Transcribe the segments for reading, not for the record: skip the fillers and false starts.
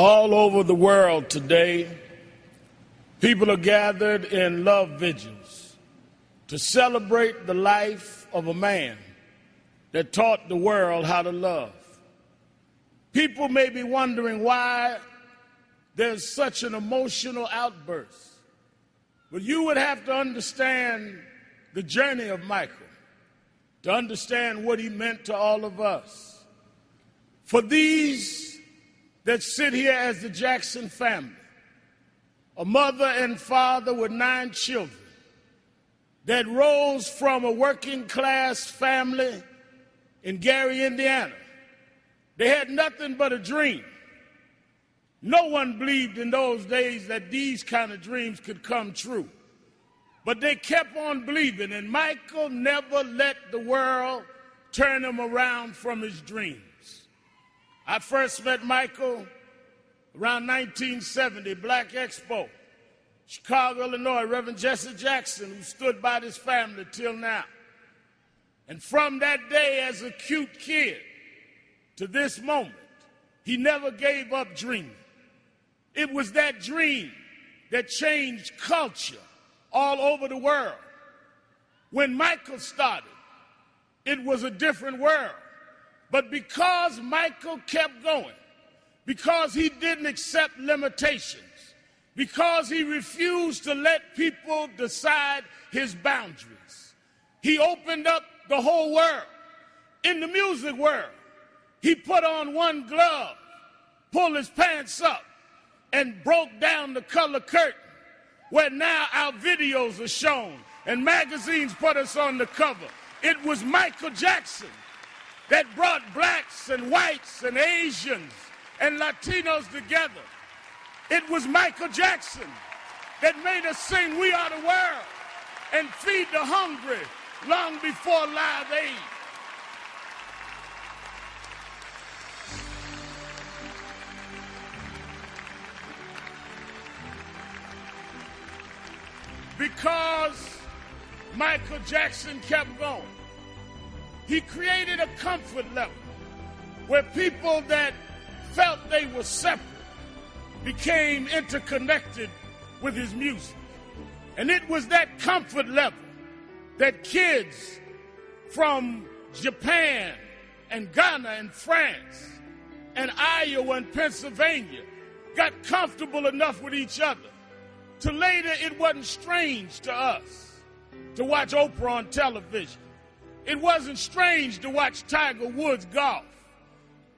All over the world today, people are gathered in love vigils to celebrate the life of a man that taught the world how to love. People may be wondering why there's such an emotional outburst, but you would have to understand the journey of Michael to understand what he meant to all of us. For these that sit here as the Jackson family, a mother and father with 9 children that rose from a working class family in Gary, Indiana. They had nothing but a dream. No one believed in those days that these kind of dreams could come true. But they kept on believing, and Michael never let the world turn him around from his dreams. I first met Michael around 1970, Black Expo, Chicago, Illinois, Reverend Jesse Jackson, who stood by this family till now. And from that day as a cute kid to this moment, he never gave up dreaming. It was that dream that changed culture all over the world. When Michael started, it was a different world. But because Michael kept going, because he didn't accept limitations, because he refused to let people decide his boundaries, he opened up the whole world. In the music world, he put on one glove, pulled his pants up, and broke down the color curtain, where now our videos are shown and magazines put us on the cover. It was Michael Jackson that brought blacks and whites and Asians and Latinos together. It was Michael Jackson that made us sing "We Are the World" and feed the hungry long before Live Aid. Because Michael Jackson kept going, he created a comfort level where people that felt they were separate became interconnected with his music. And it was that comfort level that kids from Japan and Ghana and France and Iowa and Pennsylvania got comfortable enough with each other to later it wasn't strange to us to watch Oprah on television. It wasn't strange to watch Tiger Woods golf.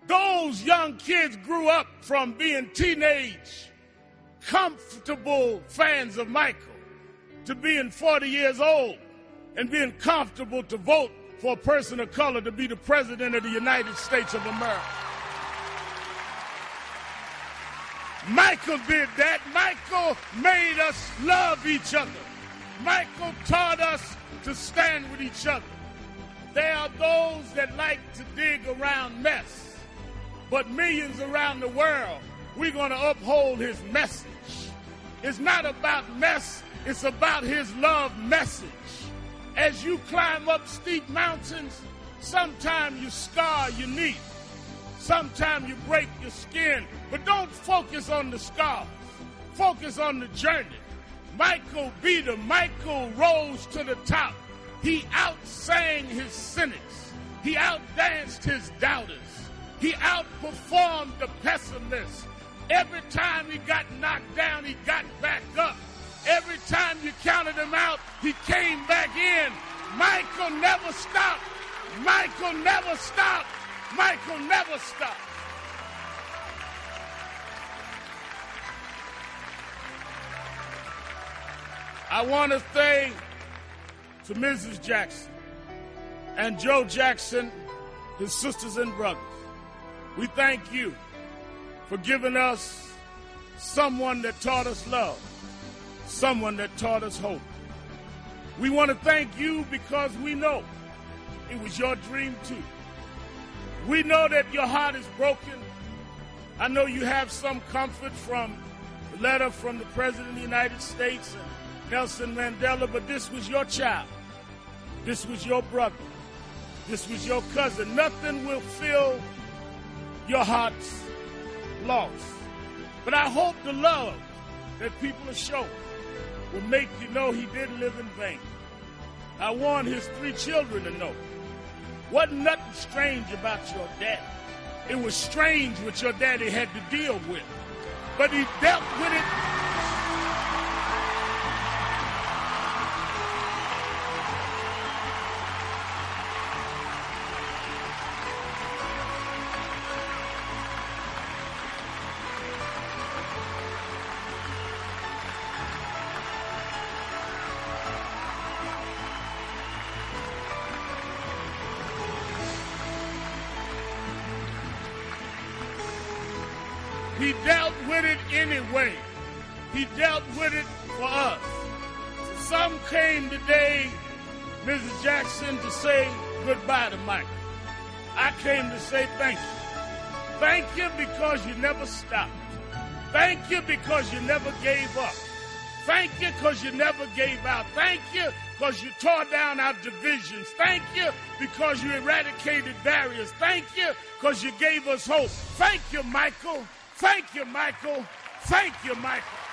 Those young kids grew up from being teenage, comfortable fans of Michael to being 40 years old and being comfortable to vote for a person of color to be the president of the United States of America. Michael did that. Michael made us love each other. Michael taught us to stand with each other. There are those that like to dig around mess, but millions around the world, we're going to uphold his message. It's not about mess, it's about his love message. As you climb up steep mountains, sometimes you scar your knee. Sometimes you break your skin, but don't focus on the scars. Focus on the journey. Michael beat him. Michael rose to the top. He outsang his cynics. He outdanced his doubters. He outperformed the pessimists. Every time he got knocked down, he got back up. Every time you counted him out, he came back in. Michael never stopped. Michael never stopped. Michael never stopped. I want to say to Mrs. Jackson and Joe Jackson, his sisters and brothers, we thank you for giving us someone that taught us love, someone that taught us hope. We want to thank you because we know it was your dream too. We know that your heart is broken. I know you have some comfort from the letter from the President of the United States and Nelson Mandela, but this was your child. This was your brother. This was your cousin. Nothing will fill your heart's loss But I hope the love that people are showing will make you know he didn't live in vain. I want his 3 children to know. Wasn't nothing strange about your daddy. It was strange what your daddy had to deal with. But he dealt with it. He dealt with it anyway. He dealt with it for us. Some came today, Mrs. Jackson, to say goodbye to Michael. I came to say thank you. Thank you because you never stopped. Thank you because you never gave up. Thank you because you never gave out. Thank you because you tore down our divisions. Thank you because you eradicated barriers. Thank you because you gave us hope. Thank you, Michael. Thank you, Michael. Thank you, Michael.